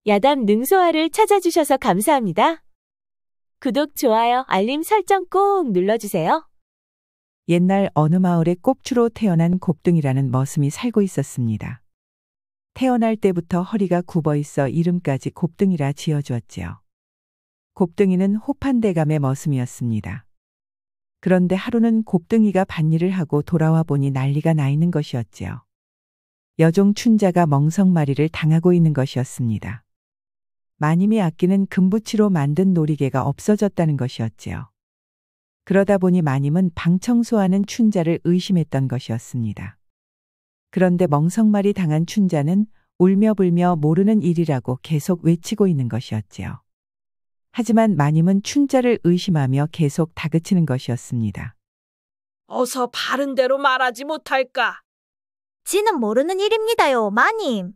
야담 능소화를 찾아주셔서 감사합니다. 구독, 좋아요, 알림 설정 꼭 눌러주세요. 옛날 어느 마을에 꼽주로 태어난 곱등이라는 머슴이 살고 있었습니다. 태어날 때부터 허리가 굽어 있어 이름까지 곱등이라 지어주었지요. 곱등이는 호판대감의 머슴이었습니다. 그런데 하루는 곱등이가 밭일을 하고 돌아와 보니 난리가 나 있는 것이었지요. 여종 춘자가 멍석마리를 당하고 있는 것이었습니다. 마님이 아끼는 금붙이로 만든 놀이개가 없어졌다는 것이었지요. 그러다 보니 마님은 방 청소하는 춘자를 의심했던 것이었습니다. 그런데 멍석마리 당한 춘자는 울며 불며 모르는 일이라고 계속 외치고 있는 것이었지요. 하지만 마님은 춘자를 의심하며 계속 다그치는 것이었습니다. 어서 바른 대로 말하지 못할까? 지는 모르는 일입니다요, 마님.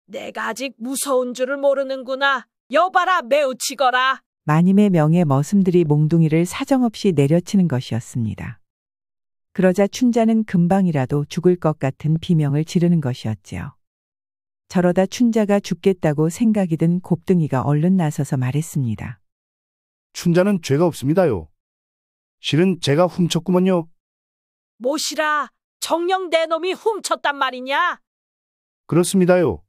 내가 아직 무서운 줄을 모르는구나. 여봐라, 매우 치거라. 마님의 명에 머슴들이 몽둥이를 사정없이 내려치는 것이었습니다. 그러자 춘자는 금방이라도 죽을 것 같은 비명을 지르는 것이었지요. 저러다 춘자가 죽겠다고 생각이 든 곱등이가 얼른 나서서 말했습니다. 춘자는 죄가 없습니다요. 실은 제가 훔쳤구먼요. 못이라, 정녕 내 놈이 훔쳤단 말이냐? 그렇습니다요.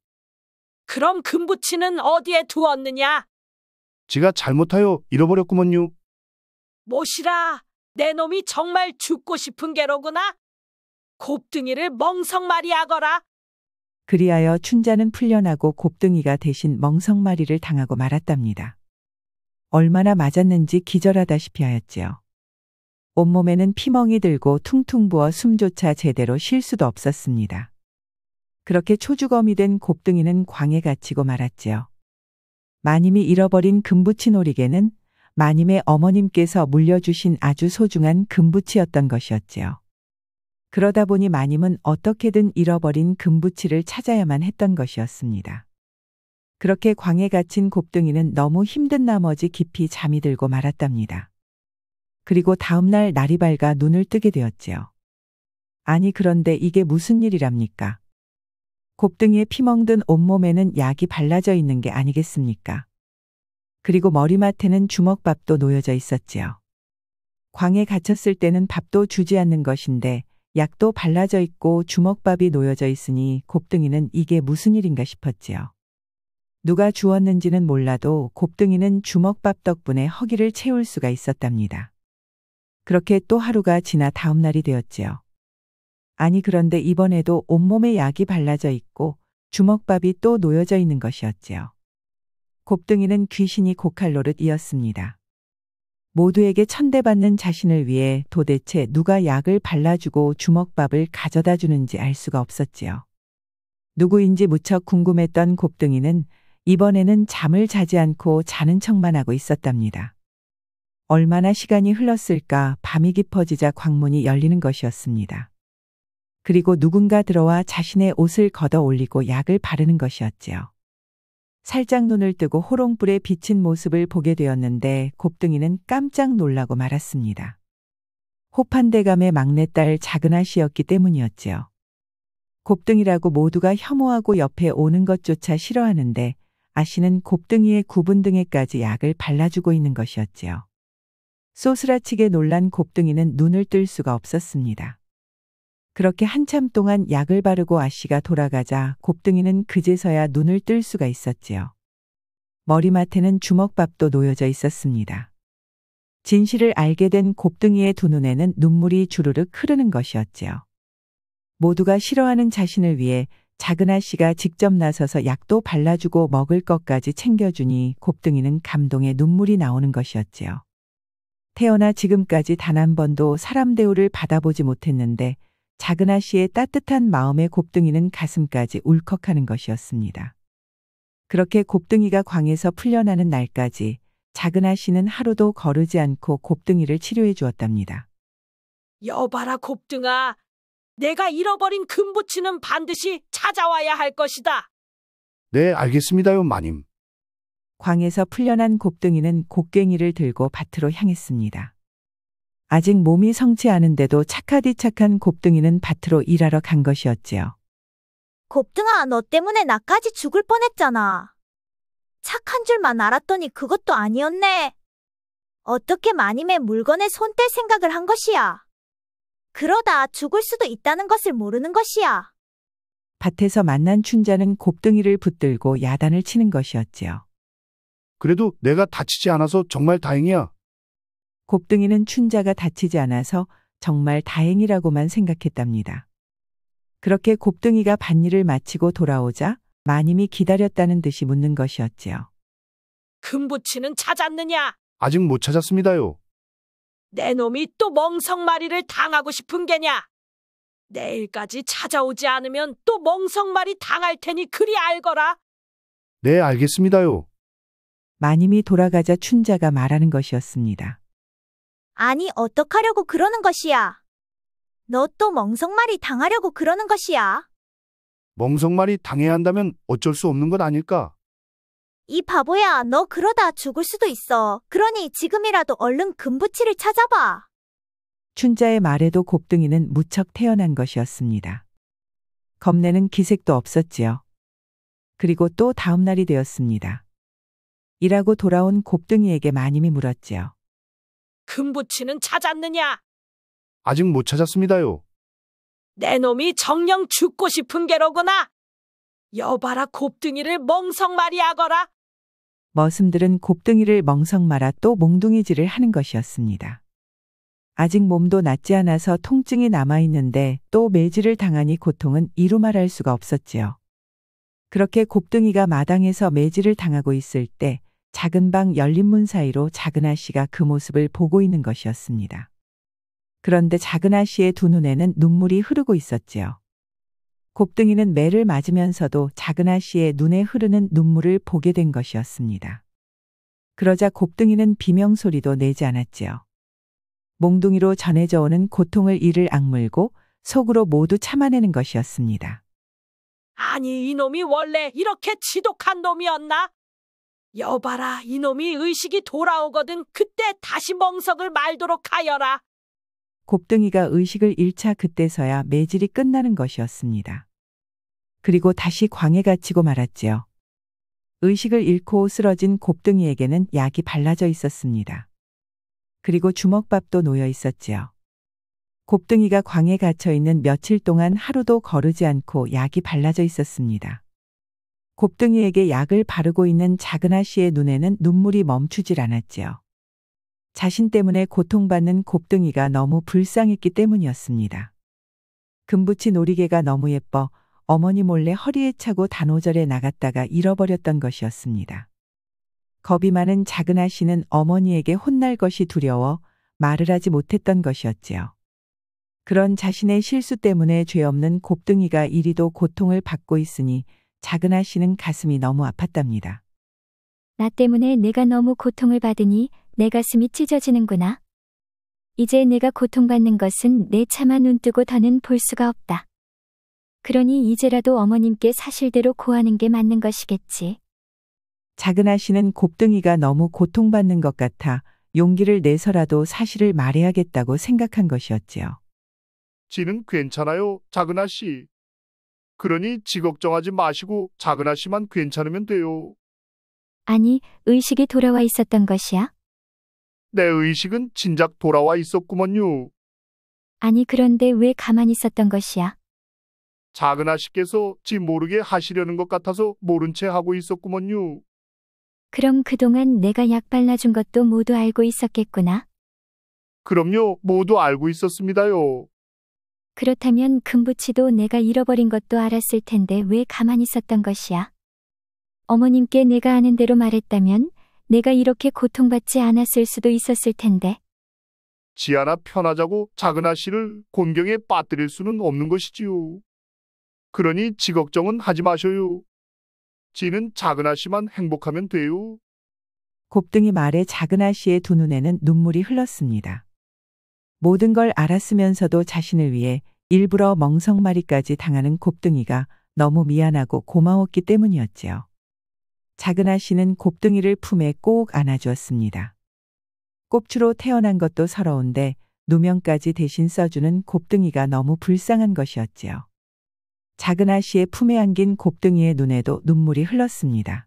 그럼 금붙이는 어디에 두었느냐? 지가 잘못하여 잃어버렸구먼요. 못이라, 내 놈이 정말 죽고 싶은 게로구나. 곱등이를 멍석마리 하거라. 그리하여 춘자는 풀려나고 곱등이가 대신 멍석마리를 당하고 말았답니다. 얼마나 맞았는지 기절하다시피 하였지요. 온몸에는 피멍이 들고 퉁퉁 부어 숨조차 제대로 쉴 수도 없었습니다. 그렇게 초주검이 된 곱등이는 광에 갇히고 말았지요. 마님이 잃어버린 금붙이 놀이개는 마님의 어머님께서 물려주신 아주 소중한 금붙이였던 것이었지요. 그러다 보니 마님은 어떻게든 잃어버린 금붙이를 찾아야만 했던 것이었습니다. 그렇게 광에 갇힌 곱등이는 너무 힘든 나머지 깊이 잠이 들고 말았답니다. 그리고 다음날 날이 밝아 눈을 뜨게 되었지요. 아니 그런데 이게 무슨 일이랍니까? 곱등이의 피멍든 온몸에는 약이 발라져 있는 게 아니겠습니까? 그리고 머리맡에는 주먹밥도 놓여져 있었지요. 광에 갇혔을 때는 밥도 주지 않는 것인데 약도 발라져 있고 주먹밥이 놓여져 있으니 곱등이는 이게 무슨 일인가 싶었지요. 누가 주었는지는 몰라도 곱등이는 주먹밥 덕분에 허기를 채울 수가 있었답니다. 그렇게 또 하루가 지나 다음 날이 되었지요. 아니 그런데 이번에도 온몸에 약이 발라져 있고 주먹밥이 또 놓여져 있는 것이었지요. 곱등이는 귀신이 고칼 노릇이었습니다. 모두에게 천대받는 자신을 위해 도대체 누가 약을 발라주고 주먹밥을 가져다 주는지 알 수가 없었지요. 누구인지 무척 궁금했던 곱등이는 이번에는 잠을 자지 않고 자는 척만 하고 있었답니다. 얼마나 시간이 흘렀을까 밤이 깊어지자 광문이 열리는 것이었습니다. 그리고 누군가 들어와 자신의 옷을 걷어 올리고 약을 바르는 것이었지요. 살짝 눈을 뜨고 호롱불에 비친 모습을 보게 되었는데 곱등이는 깜짝 놀라고 말았습니다. 호판대감의 막내딸 작은아씨였기 때문이었지요. 곱등이라고 모두가 혐오하고 옆에 오는 것조차 싫어하는데 아씨는 곱등이의 구분등에까지 약을 발라주고 있는 것이었지요. 쏘스라치게 놀란 곱등이는 눈을 뜰 수가 없었습니다. 그렇게 한참 동안 약을 바르고 아씨가 돌아가자 곱등이는 그제서야 눈을 뜰 수가 있었지요. 머리맡에는 주먹밥도 놓여져 있었습니다. 진실을 알게 된 곱등이의 두 눈에는 눈물이 주르륵 흐르는 것이었지요. 모두가 싫어하는 자신을 위해 작은아씨가 직접 나서서 약도 발라주고 먹을 것까지 챙겨주니 곱등이는 감동에 눈물이 나오는 것이었지요. 태어나 지금까지 단 한 번도 사람 대우를 받아보지 못했는데 작은아씨의 따뜻한 마음에 곱등이는 가슴까지 울컥하는 것이었습니다. 그렇게 곱등이가 광에서 풀려나는 날까지 작은아씨는 하루도 거르지 않고 곱등이를 치료해 주었답니다. 여봐라, 곱등아. 내가 잃어버린 금붙이는 반드시 찾아와야 할 것이다. 네, 알겠습니다요, 마님. 광에서 풀려난 곱등이는 곡괭이를 들고 밭으로 향했습니다. 아직 몸이 성치 않은데도 착하디 착한 곱등이는 밭으로 일하러 간 것이었지요. 곱등아, 너 때문에 나까지 죽을 뻔했잖아. 착한 줄만 알았더니 그것도 아니었네. 어떻게 마님의 물건에 손 뗄 생각을 한 것이야. 그러다 죽을 수도 있다는 것을 모르는 것이야. 밭에서 만난 춘자는 곱등이를 붙들고 야단을 치는 것이었지요. 그래도 내가 다치지 않아서 정말 다행이야. 곱등이는 춘자가 다치지 않아서 정말 다행이라고만 생각했답니다. 그렇게 곱등이가 밭일을 마치고 돌아오자 마님이 기다렸다는 듯이 묻는 것이었지요. 금부치는 찾았느냐? 아직 못 찾았습니다요. 내 놈이 또 멍석마리를 당하고 싶은 게냐? 내일까지 찾아오지 않으면 또 멍석마리 당할 테니 그리 알거라. 네, 알겠습니다요. 마님이 돌아가자 춘자가 말하는 것이었습니다. 아니, 어떡하려고 그러는 것이야. 너 또 멍석말이 당하려고 그러는 것이야. 멍석말이 당해야 한다면 어쩔 수 없는 것 아닐까? 이 바보야, 너 그러다 죽을 수도 있어. 그러니 지금이라도 얼른 금부치를 찾아봐. 춘자의 말에도 곱등이는 무척 태어난 것이었습니다. 겁내는 기색도 없었지요. 그리고 또 다음 날이 되었습니다. 일하고 돌아온 곱등이에게 마님이 물었지요. 금부치는 찾았느냐? 아직 못 찾았습니다요. 내 놈이 정녕 죽고 싶은 게로구나. 여봐라 곱등이를 멍석마리 하거라. 머슴들은 곱등이를 멍석 말아 또 몽둥이질을 하는 것이었습니다. 아직 몸도 낫지 않아서 통증이 남아있는데 또 매질을 당하니 고통은 이루 말할 수가 없었지요. 그렇게 곱등이가 마당에서 매질을 당하고 있을 때 작은 방 열린 문 사이로 작은 아씨가 그 모습을 보고 있는 것이었습니다. 그런데 작은 아씨의 두 눈에는 눈물이 흐르고 있었지요. 곱등이는 매를 맞으면서도 작은 아씨의 눈에 흐르는 눈물을 보게 된 것이었습니다. 그러자 곱등이는 비명소리도 내지 않았지요. 몽둥이로 전해져 오는 고통을 이를 악물고 속으로 모두 참아내는 것이었습니다. 아니 이놈이 원래 이렇게 지독한 놈이었나? 여봐라 이놈이 의식이 돌아오거든 그때 다시 멍석을 말도록 하여라. 곱등이가 의식을 잃자 그때서야 매질이 끝나는 것이었습니다. 그리고 다시 광에 갇히고 말았지요. 의식을 잃고 쓰러진 곱등이에게는 약이 발라져 있었습니다. 그리고 주먹밥도 놓여 있었지요. 곱등이가 광에 갇혀 있는 며칠 동안 하루도 거르지 않고 약이 발라져 있었습니다. 곱등이에게 약을 바르고 있는 작은 아씨의 눈에는 눈물이 멈추질 않았지요. 자신 때문에 고통받는 곱등이가 너무 불쌍했기 때문이었습니다. 금부치 놀이개가 너무 예뻐 어머니 몰래 허리에 차고 단오절에 나갔다가 잃어버렸던 것이었습니다. 겁이 많은 작은 아씨는 어머니에게 혼날 것이 두려워 말을 하지 못했던 것이었지요. 그런 자신의 실수 때문에 죄 없는 곱등이가 이리도 고통을 받고 있으니 작은 아씨는 가슴이 너무 아팠답니다. 나 때문에 내가 너무 고통을 받으니 내 가슴이 찢어지는구나. 이제 내가 고통받는 것은 내 차마 눈뜨고 더는 볼 수가 없다. 그러니 이제라도 어머님께 사실대로 고하는 게 맞는 것이겠지. 작은 아씨는 곱등이가 너무 고통받는 것 같아 용기를 내서라도 사실을 말해야겠다고 생각한 것이었지요. 지는 괜찮아요, 작은 아씨. 그러니 지 걱정하지 마시고 작은 아씨만 괜찮으면 돼요. 아니, 의식이 돌아와 있었던 것이야? 내 의식은 진작 돌아와 있었구먼요. 아니, 그런데 왜 가만히 있었던 것이야? 작은 아씨께서 지 모르게 하시려는 것 같아서 모른 채 하고 있었구먼요. 그럼 그동안 내가 약 발라준 것도 모두 알고 있었겠구나. 그럼요, 모두 알고 있었습니다요. 그렇다면 금부치도 내가 잃어버린 것도 알았을 텐데 왜 가만히 있었던 것이야? 어머님께 내가 아는 대로 말했다면 내가 이렇게 고통받지 않았을 수도 있었을 텐데. 지 하나 편하자고 작은 아씨를 곤경에 빠뜨릴 수는 없는 것이지요. 그러니 지 걱정은 하지 마셔요. 지는 작은 아씨만 행복하면 돼요. 곱등이 말에 작은 아씨의 두 눈에는 눈물이 흘렀습니다. 모든 걸 알았으면서도 자신을 위해 일부러 멍석마리까지 당하는 곱등이가 너무 미안하고 고마웠기 때문이었지요. 작은 아씨는 곱등이를 품에 꼭 안아주었습니다. 꼽추로 태어난 것도 서러운데 누명까지 대신 써주는 곱등이가 너무 불쌍한 것이었지요. 작은 아씨의 품에 안긴 곱등이의 눈에도 눈물이 흘렀습니다.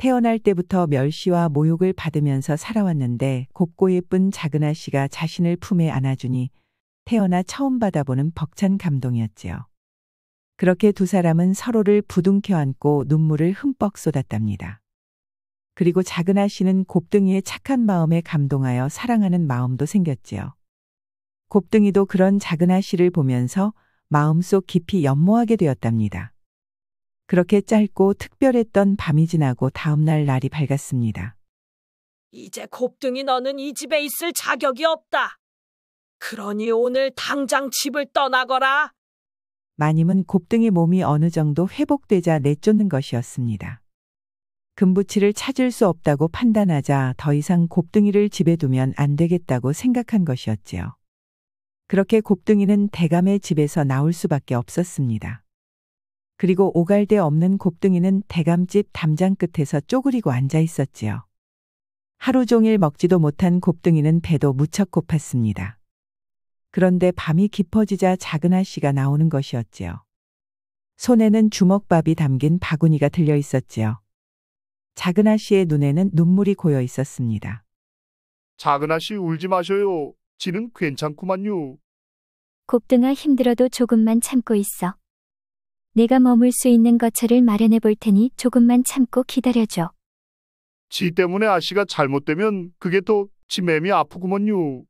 태어날 때부터 멸시와 모욕을 받으면서 살아왔는데 곱고 예쁜 작은 아씨가 자신을 품에 안아주니 태어나 처음 받아보는 벅찬 감동이었지요. 그렇게 두 사람은 서로를 부둥켜 안고 눈물을 흠뻑 쏟았답니다. 그리고 작은 아씨는 곱등이의 착한 마음에 감동하여 사랑하는 마음도 생겼지요. 곱등이도 그런 작은 아씨를 보면서 마음속 깊이 연모하게 되었답니다. 그렇게 짧고 특별했던 밤이 지나고 다음날 날이 밝았습니다. 이제 곱등이 너는 이 집에 있을 자격이 없다. 그러니 오늘 당장 집을 떠나거라. 마님은 곱등이 몸이 어느 정도 회복되자 내쫓는 것이었습니다. 금부치를 찾을 수 없다고 판단하자 더 이상 곱등이를 집에 두면 안 되겠다고 생각한 것이었지요. 그렇게 곱등이는 대감의 집에서 나올 수밖에 없었습니다. 그리고 오갈 데 없는 곱등이는 대감집 담장 끝에서 쪼그리고 앉아 있었지요. 하루 종일 먹지도 못한 곱등이는 배도 무척 고팠습니다. 그런데 밤이 깊어지자 작은 아씨가 나오는 것이었지요. 손에는 주먹밥이 담긴 바구니가 들려 있었지요. 작은 아씨의 눈에는 눈물이 고여 있었습니다. 작은 아씨 울지 마셔요. 지는 괜찮구만요. 곱등아 힘들어도 조금만 참고 있어. 내가 머물 수 있는 거처를 마련해 볼 테니 조금만 참고 기다려줘. 지 때문에 아씨가 잘못되면 그게 더 지 맴이 아프구먼요.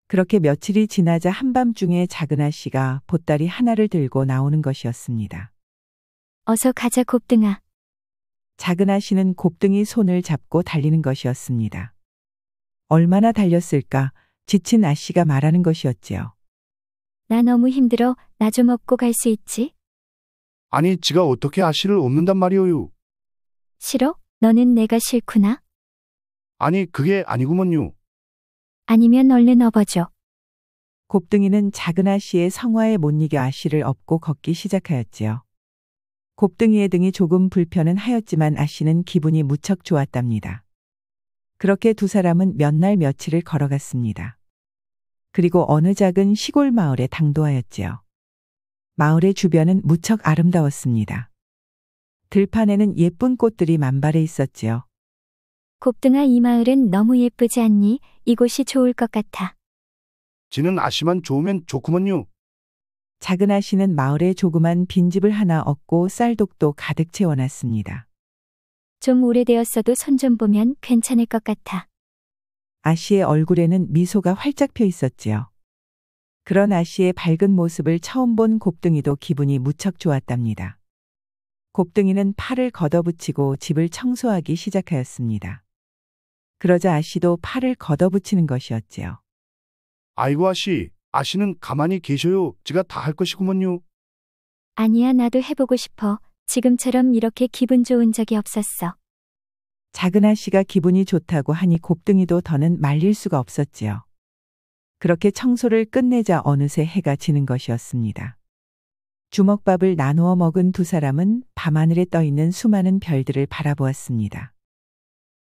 그렇게 며칠이 지나자 한밤중에 작은 아씨가 보따리 하나를 들고 나오는 것이었습니다. 어서 가자 곱등아. 작은 아씨는 곱등이 손을 잡고 달리는 것이었습니다. 얼마나 달렸을까? 지친 아씨가 말하는 것이었지요. 나 너무 힘들어. 나 좀 업고 갈 수 있지? 아니 지가 어떻게 아씨를 엎는단 말이오요. 싫어? 너는 내가 싫구나? 아니 그게 아니구먼요. 아니면 얼른 업어줘. 곱등이는 작은 아씨의 성화에 못 이겨 아씨를 업고 걷기 시작하였지요. 곱등이의 등이 조금 불편은 하였지만 아씨는 기분이 무척 좋았답니다. 그렇게 두 사람은 몇 날 며칠을 걸어갔습니다. 그리고 어느 작은 시골 마을에 당도하였지요. 마을의 주변은 무척 아름다웠습니다. 들판에는 예쁜 꽃들이 만발해 있었지요. 곱등아 이 마을은 너무 예쁘지 않니? 이곳이 좋을 것 같아. 지는 아씨만 좋으면 좋구먼요. 작은 아씨는 마을에 조그만 빈집을 하나 얻고 쌀독도 가득 채워놨습니다. 좀 오래되었어도 손 좀 보면 괜찮을 것 같아. 아씨의 얼굴에는 미소가 활짝 펴 있었지요. 그런 아씨의 밝은 모습을 처음 본 곱등이도 기분이 무척 좋았답니다. 곱등이는 팔을 걷어붙이고 집을 청소하기 시작하였습니다. 그러자 아씨도 팔을 걷어붙이는 것이었지요. 아이고 아씨는 가만히 계셔요. 지가 다 할 것이구먼요. 아니야 나도 해보고 싶어. 지금처럼 이렇게 기분 좋은 적이 없었어. 작은 아씨가 기분이 좋다고 하니 곱등이도 더는 말릴 수가 없었지요. 그렇게 청소를 끝내자 어느새 해가 지는 것이었습니다. 주먹밥을 나누어 먹은 두 사람은 밤하늘에 떠있는 수많은 별들을 바라보았습니다.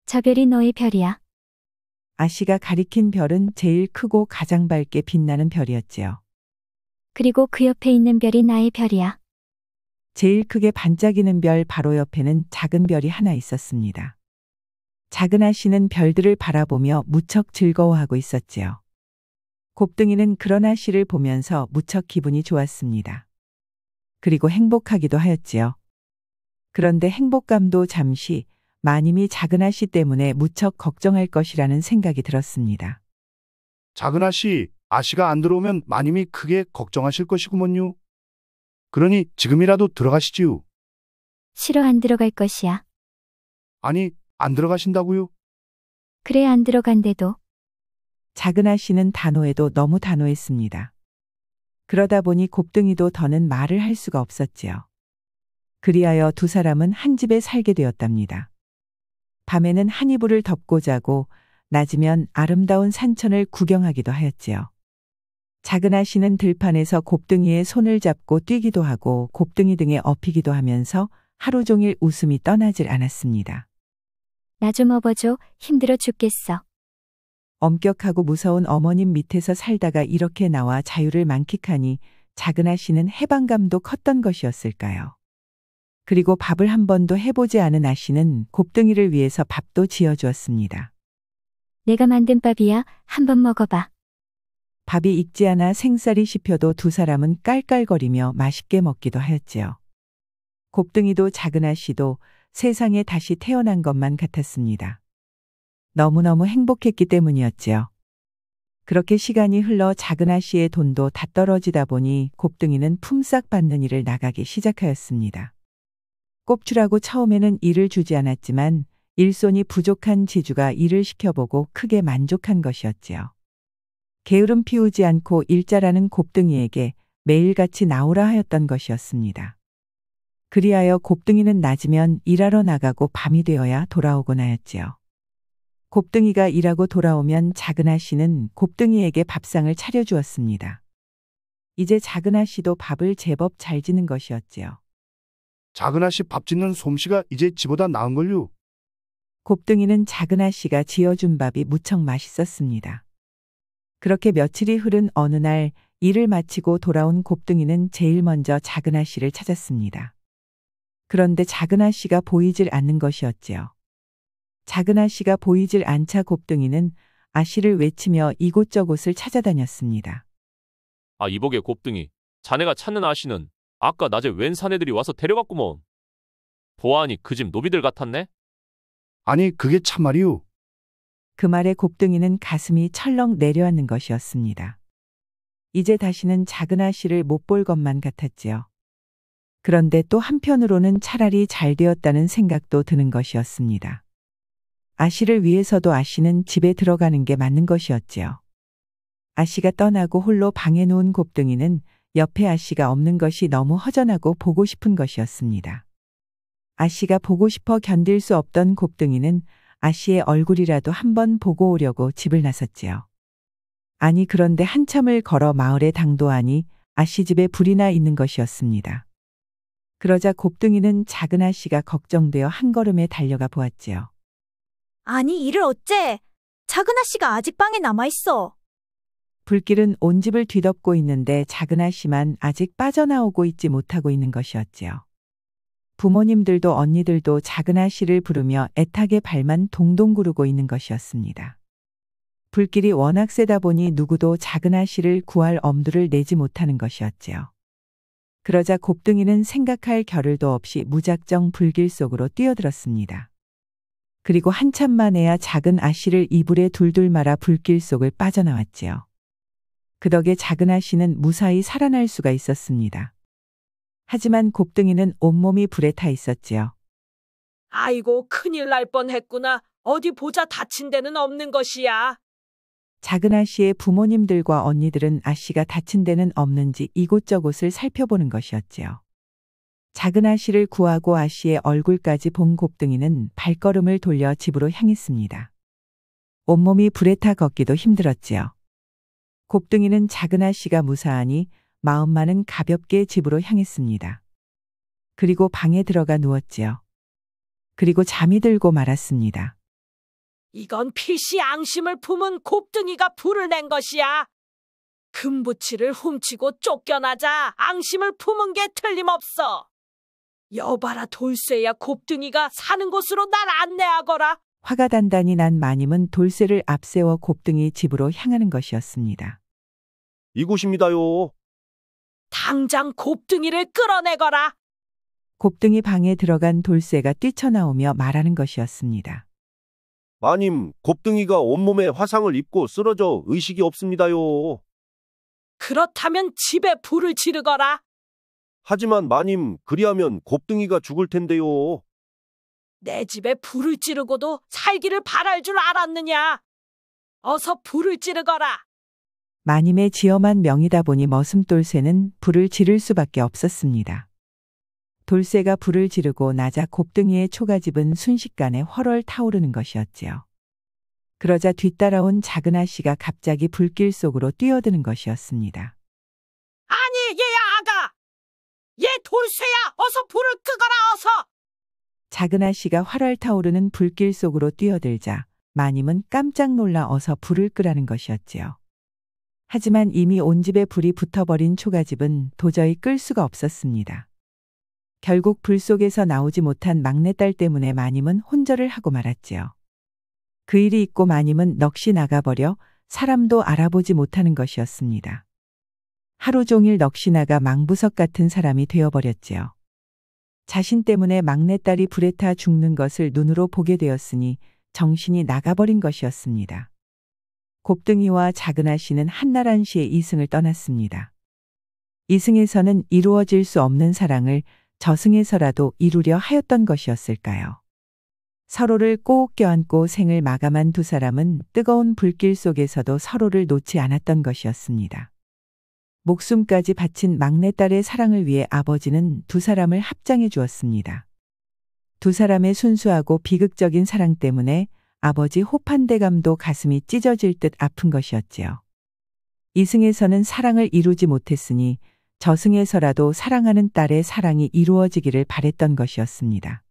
저 별이 너의 별이야. 아씨가 가리킨 별은 제일 크고 가장 밝게 빛나는 별이었지요. 그리고 그 옆에 있는 별이 나의 별이야. 제일 크게 반짝이는 별 바로 옆에는 작은 별이 하나 있었습니다. 작은 아씨는 별들을 바라보며 무척 즐거워하고 있었지요. 곱등이는 그런 아씨를 보면서 무척 기분이 좋았습니다. 그리고 행복하기도 하였지요. 그런데 행복감도 잠시 마님이 작은 아씨 때문에 무척 걱정할 것이라는 생각이 들었습니다. 작은 아씨가 안 들어오면 마님이 크게 걱정하실 것이구먼요. 그러니 지금이라도 들어가시지요. 싫어 안 들어갈 것이야. 아니 안 들어가신다고요? 그래 안 들어간대도. 작은 아씨는 단호해도 너무 단호했습니다. 그러다 보니 곱등이도 더는 말을 할 수가 없었지요. 그리하여 두 사람은 한 집에 살게 되었답니다. 밤에는 한 이불을 덮고 자고 낮이면 아름다운 산천을 구경하기도 하였지요. 작은 아씨는 들판에서 곱등이의 손을 잡고 뛰기도 하고 곱등이 등에 업히기도 하면서 하루 종일 웃음이 떠나질 않았습니다. 나 좀 업어줘. 힘들어 죽겠어. 엄격하고 무서운 어머님 밑에서 살다가 이렇게 나와 자유를 만끽하니 작은 아씨는 해방감도 컸던 것이었을까요? 그리고 밥을 한 번도 해보지 않은 아씨는 곱등이를 위해서 밥도 지어주었습니다. 내가 만든 밥이야. 한번 먹어봐. 밥이 익지 않아 생쌀이 씹혀도 두 사람은 깔깔거리며 맛있게 먹기도 하였지요. 곱등이도 작은 아씨도 세상에 다시 태어난 것만 같았습니다. 너무너무 행복했기 때문이었지요. 그렇게 시간이 흘러 작은 아씨의 돈도 다 떨어지다 보니 곱등이는 품삯 받는 일을 나가기 시작하였습니다. 꼽주라고 처음에는 일을 주지 않았지만 일손이 부족한 지주가 일을 시켜보고 크게 만족한 것이었지요. 게으름 피우지 않고 일자라는 곱등이에게 매일같이 나오라 하였던 것이었습니다. 그리하여 곱등이는 낮이면 일하러 나가고 밤이 되어야 돌아오곤 하였지요. 곱등이가 일하고 돌아오면 작은 아씨는 곱등이에게 밥상을 차려주었습니다. 이제 작은 아씨도 밥을 제법 잘 지는 것이었지요. 작은 아씨 밥 짓는 솜씨가 이제 지보다 나은걸요. 곱등이는 작은 아씨가 지어준 밥이 무척 맛있었습니다. 그렇게 며칠이 흐른 어느 날 일을 마치고 돌아온 곱등이는 제일 먼저 작은 아씨를 찾았습니다. 그런데 작은 아씨가 보이질 않는 것이었지요. 작은 아씨가 보이질 않자 곱등이는 아씨를 외치며 이곳저곳을 찾아다녔습니다. 아, 이보게 곱등이. 자네가 찾는 아씨는 아까 낮에 웬 사내들이 와서 데려갔구먼. 보아하니 그 집 노비들 같았네? 아니 그게 참말이요. 그 말에 곱등이는 가슴이 철렁 내려앉는 것이었습니다. 이제 다시는 작은 아씨를 못 볼 것만 같았지요. 그런데 또 한편으로는 차라리 잘 되었다는 생각도 드는 것이었습니다. 아씨를 위해서도 아씨는 집에 들어가는 게 맞는 것이었지요. 아씨가 떠나고 홀로 방에 누운 곱등이는 옆에 아씨가 없는 것이 너무 허전하고 보고 싶은 것이었습니다. 아씨가 보고 싶어 견딜 수 없던 곱등이는 아씨의 얼굴이라도 한번 보고 오려고 집을 나섰지요. 아니 그런데 한참을 걸어 마을에 당도하니 아씨 집에 불이 나 있는 것이었습니다. 그러자 곱등이는 작은 아씨가 걱정되어 한 걸음에 달려가 보았지요. 아니, 이를 어째? 작은 아씨가 아직 방에 남아있어. 불길은 온 집을 뒤덮고 있는데 작은 아씨만 아직 빠져나오고 있지 못하고 있는 것이었지요. 부모님들도 언니들도 작은 아씨를 부르며 애타게 발만 동동 구르고 있는 것이었습니다. 불길이 워낙 세다 보니 누구도 작은 아씨를 구할 엄두를 내지 못하는 것이었지요. 그러자 곱등이는 생각할 겨를도 없이 무작정 불길 속으로 뛰어들었습니다. 그리고 한참 만에야 작은 아씨를 이불에 둘둘 말아 불길 속을 빠져나왔지요. 그 덕에 작은 아씨는 무사히 살아날 수가 있었습니다. 하지만 곱등이는 온몸이 불에 타 있었지요. 아이고 큰일 날 뻔했구나. 어디 보자 다친 데는 없는 것이야. 작은 아씨의 부모님들과 언니들은 아씨가 다친 데는 없는지 이곳저곳을 살펴보는 것이었지요. 작은 아씨를 구하고 아씨의 얼굴까지 본 곱등이는 발걸음을 돌려 집으로 향했습니다. 온몸이 불에 타 걷기도 힘들었지요. 곱등이는 작은 아씨가 무사하니 마음만은 가볍게 집으로 향했습니다. 그리고 방에 들어가 누웠지요. 그리고 잠이 들고 말았습니다. 이건 필시 앙심을 품은 곱등이가 불을 낸 것이야. 금부치를 훔치고 쫓겨나자 앙심을 품은 게 틀림없어. 여봐라 돌쇠야 곱등이가 사는 곳으로 날 안내하거라. 화가 단단히 난 마님은 돌쇠를 앞세워 곱등이 집으로 향하는 것이었습니다. 이곳입니다요. 당장 곱등이를 끌어내거라. 곱등이 방에 들어간 돌쇠가 뛰쳐나오며 말하는 것이었습니다. 마님, 곱등이가 온몸에 화상을 입고 쓰러져 의식이 없습니다요. 그렇다면 집에 불을 지르거라. 하지만 마님, 그리하면 곱등이가 죽을 텐데요. 내 집에 불을 지르고도 살기를 바랄 줄 알았느냐. 어서 불을 지르거라. 마님의 지엄한 명이다 보니 머슴돌쇠는 불을 지를 수밖에 없었습니다. 돌쇠가 불을 지르고 나자 곱등이의 초가집은 순식간에 훨훨 타오르는 것이었지요. 그러자 뒤따라온 작은 아씨가 갑자기 불길 속으로 뛰어드는 것이었습니다. 아니 얘야 아가. 얘 돌쇠야. 어서 불을 끄거라 어서. 작은 아씨가 활활 타오르는 불길 속으로 뛰어들자 마님은 깜짝 놀라 어서 불을 끄라는 것이었지요. 하지만 이미 온 집에 불이 붙어버린 초가집은 도저히 끌 수가 없었습니다. 결국 불 속에서 나오지 못한 막내딸 때문에 마님은 혼절을 하고 말았지요. 그 일이 있고 마님은 넋이 나가버려 사람도 알아보지 못하는 것이었습니다. 하루 종일 넋이 나가 망부석 같은 사람이 되어버렸지요. 자신 때문에 막내딸이 불에 타 죽는 것을 눈으로 보게 되었으니 정신이 나가버린 것이었습니다. 곱등이와 작은아 씨는 한나란시에 이승을 떠났습니다. 이승에서는 이루어질 수 없는 사랑을 저승에서라도 이루려 하였던 것이었을까요? 서로를 꼭 껴안고 생을 마감한 두 사람은 뜨거운 불길 속에서도 서로를 놓지 않았던 것이었습니다. 목숨까지 바친 막내딸의 사랑을 위해 아버지는 두 사람을 합장해 주었습니다. 두 사람의 순수하고 비극적인 사랑 때문에 아버지 호판대감도 가슴이 찢어질 듯 아픈 것이었지요. 이승에서는 사랑을 이루지 못했으니 저승에서라도 사랑하는 딸의 사랑이 이루어지기를 바랬던 것이었습니다.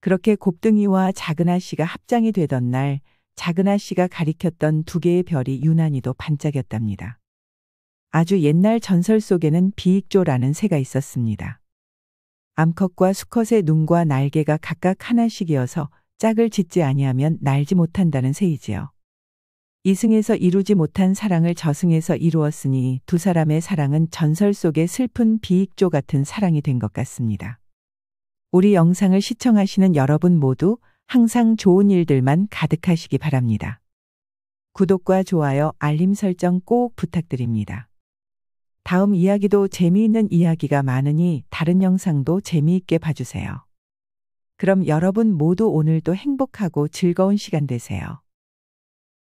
그렇게 곱등이와 작은아 씨가 합장이 되던 날 작은아 씨가 가리켰던 두 개의 별이 유난히도 반짝였답니다. 아주 옛날 전설 속에는 비익조라는 새가 있었습니다. 암컷과 수컷의 눈과 날개가 각각 하나씩이어서 짝을 짓지 아니하면 날지 못한다는 새이지요. 이승에서 이루지 못한 사랑을 저승에서 이루었으니 두 사람의 사랑은 전설 속의 슬픈 비익조 같은 사랑이 된 것 같습니다. 우리 영상을 시청하시는 여러분 모두 항상 좋은 일들만 가득하시기 바랍니다. 구독과 좋아요, 알림 설정 꼭 부탁드립니다. 다음 이야기도 재미있는 이야기가 많으니 다른 영상도 재미있게 봐주세요. 그럼 여러분 모두 오늘도 행복하고 즐거운 시간 되세요.